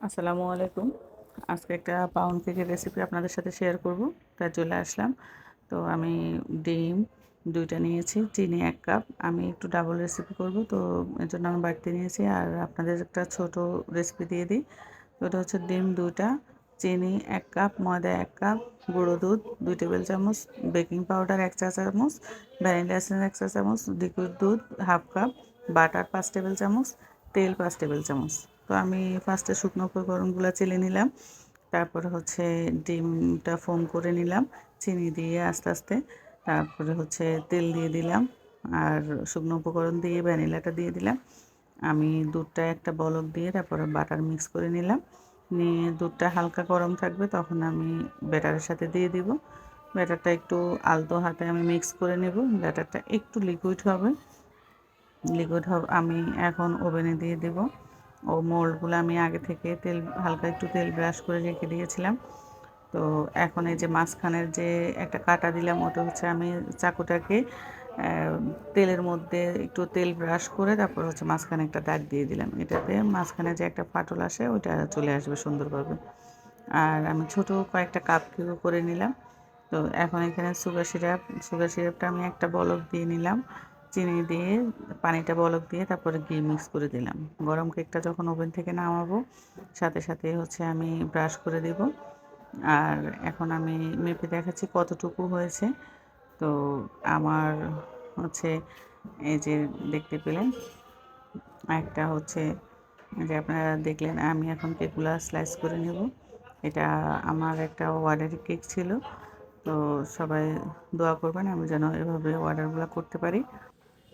আসসালামু আলাইকুম। আজকে একটা পাউন্ড কেকের রেসিপি আপনাদের সাথে শেয়ার করব। তাই চলে আসলাম। তো আমি ডিম ২ টা নিয়েছি, চিনি ১ কাপ। আমি একটু ডাবল রেসিপি করব, তো এজন্য আমি বাড়তি নিয়েছি। আর আপনাদের একটা ছোট রেসিপি দিয়ে দিই। তো এটা হচ্ছে ডিম ২ টা, চিনি ১ কাপ, ময়দা ১ কাপ, গুঁড়ো দুধ ২ টেবিল চামচ, বেকিং পাউডার ১ চা চামচ, ভ্যানিলা এসেন্স ১ চা চামচ, লিকুইড দুধ 1/2 কাপ, বাটার ৫ টেবিল চামচ, তেল ৫ টেবিল চামচ। তো আমি ফার্স্টে শুকনো উপকরণগুলো চেলে নিলাম। তারপরে হচ্ছে ডিমটা ফোম করে নিলাম চিনি দিয়ে আস্তে আস্তে। তারপরে হচ্ছে তেল দিয়ে দিলাম, আর শুকনো উপকরণ দিয়ে ভ্যানিলাটা দিয়ে দিলাম। আমি দুধটা একটা বলক দিয়ে তারপরে বাটার মিক্স করে নিলাম। নিয়ে দুধটা হালকা গরম থাকবে তখন আমি ব্যাটারের সাথে দিয়ে দিব। ব্যাটারটা একটু আলতো হাতে আমি মিক্স করে নেব। ব্যাটারটা একটু লিকুইড হবে আমি এখন ওভেনে দিয়ে দেব। ও মোল্ডগুলো আমি আগে থেকে হালকা একটু তেল ব্রাশ করে রেখে দিয়েছিলাম। তো এখন এই যে মাঝখানের যে একটা কাটা দিলাম, ওটা হচ্ছে আমি চাকুটাকে তেলের মধ্যে একটু তেল ব্রাশ করে তারপর হচ্ছে মাঝখানে একটা দাগ দিয়ে দিলাম। এটাতে মাঝখানে যে একটা ফাটল আসে ওইটা চলে আসবে সুন্দরভাবে। আর আমি ছোট কয়েকটা কাপ কিউব করে নিলাম। তো এখন এখানে সুগার সিরাপটা আমি একটা বলক দিয়ে নিলাম। চিনি দিয়ে পানিটা বলক দিয়ে তারপরে ঘি মিক্স করে দিলাম। গরম কেকটা যখন ওভেন থেকে নামাবো সাথে সাথে হচ্ছে আমি ব্রাশ করে দেব। আর এখন আমি মেপে দেখাচ্ছি কতটুকু হয়েছে। তো আমার হচ্ছে এই যে দেখতে পেলেন একটা হচ্ছে, যে আপনারা দেখলেন আমি এখন কেকগুলা স্লাইস করে নেব। এটা আমার একটা অর্ডারি কেক ছিল। তো সবাই দোয়া করবেন আমি যেন এভাবে অর্ডারগুলো করতে পারি।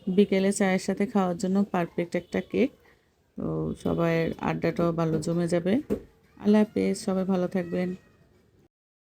বিকেলে চায়ের সাথে খাওয়ার জন্য পারফেক্ট একটা কেক। তো সবাই আড্ডাটাও ভালো জমে যাবে। আল্লাহ হাফেজ, সবাই ভালো থাকবেন।